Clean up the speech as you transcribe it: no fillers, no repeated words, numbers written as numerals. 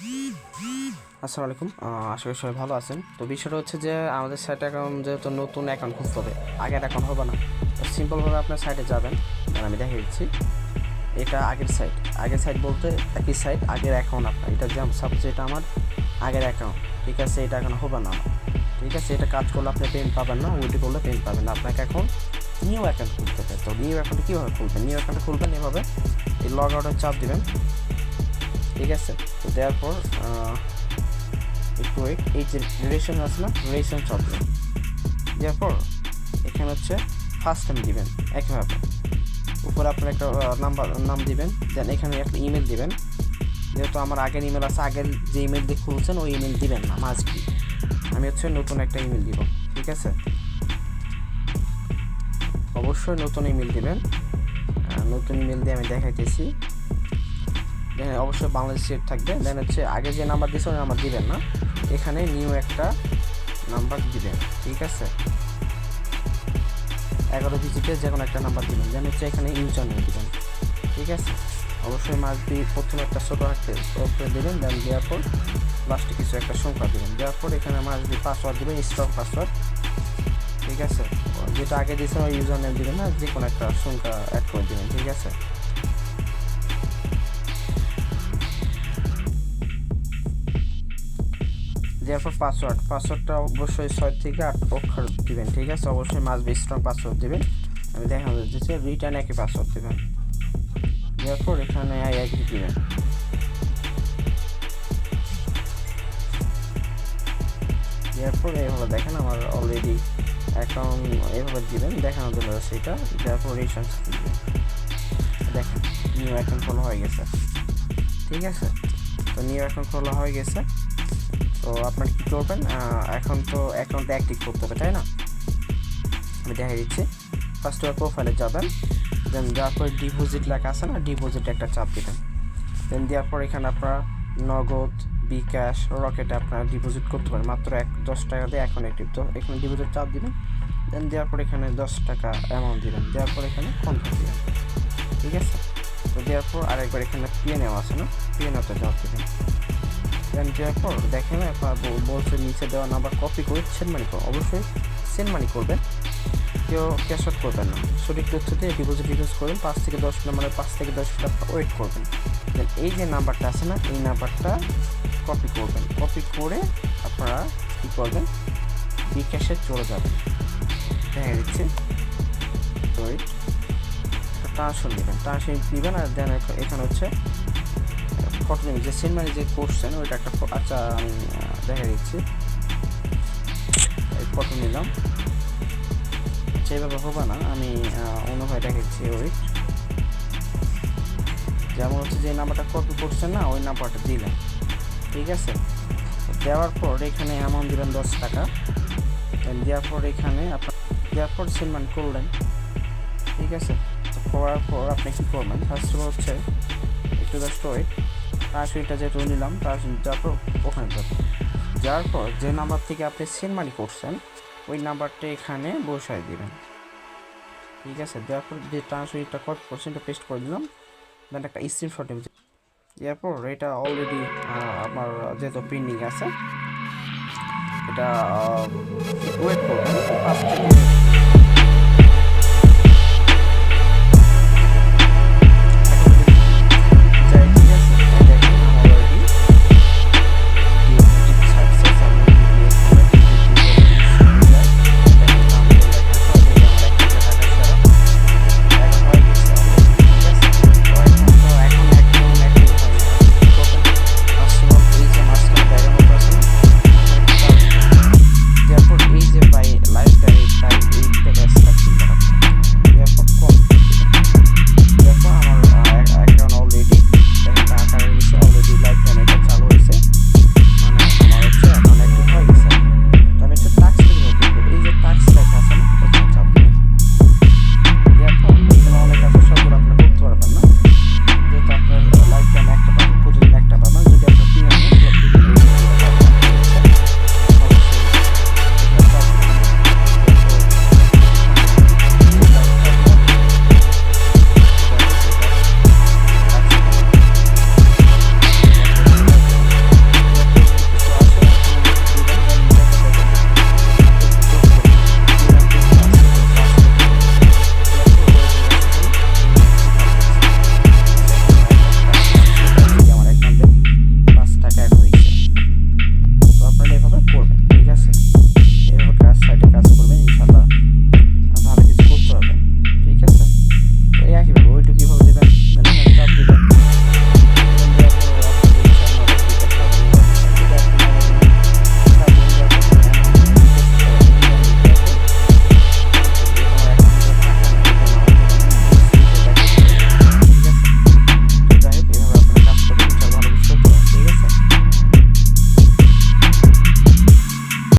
আসসালামু আলাইকুম। আশা করি সবাই ভালো আছেন। তো বিষয়টা হচ্ছে যে আমাদের সাইটে অ্যাকাউন্ট যেহেতু নতুন অ্যাকাউন্ট খুলতে হবে, আগের অ্যাকাউন্ট হবে না। তো সিম্পলভাবে আপনার সাইটে যাবেন, আমি দেখিয়ে দিচ্ছি। এটা আগের সাইট বলতে একই সাইট, আগের অ্যাকাউন্ট আপনার। এটা যেমন সাপোজ এটা আমার আগের অ্যাকাউন্ট, ঠিক আছে? এটা এখন হবে না, ঠিক আছে? এটা কাজ করলে আপনি পেমেন্ট পাবেন না, উইড্রো করলে পেমেন্ট পাবেন না। আপনাকে এখন নিউ অ্যাকাউন্ট খুলতে হবে। তো নিউ অ্যাকাউন্টে কীভাবে খুলবেন? নিউ অ্যাকাউন্টে খুলবেন এভাবে, এই লগ আউটের চাপ দিবেন, ঠিক আছে? তো দেওয়ার পর একটু এই যে রিলেশন আছে না, রিলেশন চাপ দেবেন। দেওয়ার পর এখানে হচ্ছে ফার্স্ট টাইম দিবেন একইভাবে। উপরে আপনার একটা নাম দিবেন, দেন এখানে একটা ইমেল দিবেন। যেহেতু আমার আগের ইমেল আছে, আগের যে ইমেল দিয়ে খুলছেন ওই ইমেল দিবেন না, মাস্ট বি। আমি হচ্ছে নতুন একটা ইমেল দিব, ঠিক আছে? অবশ্যই নতুন ইমেল দিবেন। নতুন ইমেল দিয়ে আমি দেখাইতেছি। দেন অবশ্যই বাংলাদেশ সেট থাকবে। দেন হচ্ছে আগে যে নাম্বার দিয়েছে ওই নাম্বার দিবেন না, এখানে নিউ একটা নাম্বার দিবেন, ঠিক আছে? 11 ডিজিটের যে কোনো একটা নাম্বার দিবেন। দেন হচ্ছে এখানে ইউজার নেম দিবেন, ঠিক আছে? অবশ্যই মাস্ট বি প্রথমে একটা ছোটো হাতে দেবেন। দেন দেওয়ার পর লাস্টে কিছু একটা সংখ্যা দেবেন। দেওয়ার পর এখানে মাস্ট বি পাসওয়ার্ড দেবেন, স্ট্রং পাসওয়ার্ড, ঠিক আছে? যেটা আগে দিয়েছেন ওই ইউজার নেম দিবেন না, যে কোনো একটা সংখ্যা অ্যাড করে দেবেন, ঠিক আছে? দেওয়ার পর পাসওয়ার্ডটা অবশ্যই 6 থেকে 8 অক্ষর দিবেন, ঠিক আছে? অবশ্যই মাস্ট বি স্ট্রং পাসওয়ার্ড দিবেন। আমি দেখানো যাচ্ছে রিটার্ন একই পাসওয়ার্ড দেবেন। দেওয়ার পর এখানে আই এগ্রি দিবেন। দেওয়ার পর এইভাবে দেখেন আমার অলরেডি অ্যাকাউন্ট এইভাবে দিবেন, দেখানো জন্য সেটা। দেওয়ার পর রিটার্ন দিবেন, দেখেন নিউ অ্যাকাউন্ট খোলা হয়ে গেছে, ঠিক আছে? তো নিউ অ্যাকাউন্ট খোলা হয়ে গেছে। তো আপনার কী করবেন, এখন তো অ্যাকাউন্টটা অ্যাক্টিভ করতে হবে, তাই না? আমি দেখা দিচ্ছি। ফার্স্ট প্রোফাইলে যাবেন, দেন যাওয়ার পর ডিপোজিট লেখা আছে না, ডিপোজিট একটা চাপ দেবেন। দেন দেওয়ার পর এখানে আপনারা নগদ, বিকাশ, রকেটে আপনারা ডিপোজিট করতে পারেন মাত্র 10 টাকা দিয়ে এখন অ্যাক্টিভ। তো এখানে ডিপোজিট চাপ দিবেন। দেন দেওয়ার পর এখানে 10 টাকা অ্যামাউন্ট দিবেন। দেওয়ার পর এখানে কনফার্ম দিবেন, ঠিক আছে? তো দেওয়ার পর আরেকবার এখানে পিএনএও আছে না, পিএনএতে চাপ দিবেন। দেন দেওয়ার পর দেখেন আপনার বলছে নিচে দেওয়া নাম্বার কপি করে সেন্ড মানি করুন। অবশ্যই সেন্ড মানি করবেন, কেউ ক্যাশ আউট করবেন না। সঠিক তথ্য দিয়ে ডিপোজিট রিকোয়েস্ট করবেন। 5 থেকে 10 নম্বরে 5 থেকে 10 মিনিট ওয়েট করবেন। দেন এই যে নাম্বারটা আছে না, এই নাম্বারটা কপি করবেন। কপি করে আপনারা কী করবেন, বিকাশে চলে যাবেন। দেখা দিচ্ছি তো ট্রান্সফার নেবেন, ট্রান্সফার নেবেন। আর দেন এখানে হচ্ছে ফটো নেবেন, যে সেন্ড মানি যে করছেন ওইটা একটা। আচ্ছা আমি দেখা দিচ্ছি, ফটো নিলাম। সেইভাবে হবে না, আমি অন্যভাবে দেখাচ্ছি। ওই যেমন হচ্ছে যে নাম্বারটা কপি করছেন না, ওই নাম্বারটা দিলেন, ঠিক আছে? দেওয়ার পর এখানে অ্যামাউন্ট দিলেন 10 টাকা। দেওয়ার পর এখানে আপনার দেওয়ার পর সেন্ড মানি করলেন, ঠিক আছে? তো করার পর আপনি কী করবেন, ফার্স্ট অফ হচ্ছে একটু জাস্ট ওয়েট। ট্রান্সফারটা যেটা নিলাম, যাওয়ার পর ওখানে যাওয়ার পর যে নাম্বার থেকে আপনি সেন্ড মানি করছেন ওই নাম্বারটা এখানে বসায় দিবেন, ঠিক আছে? দেওয়ার পর যে ট্রান্সফারটা কপি করছেন এটা পেস্ট করে দিলাম। দেন একটা স্ক্রিনশট নেবেন। এরপর এটা অলরেডি আমার যেহেতু পেন্ডিং আছে, এটা ওয়েট করবেন 5 থেকে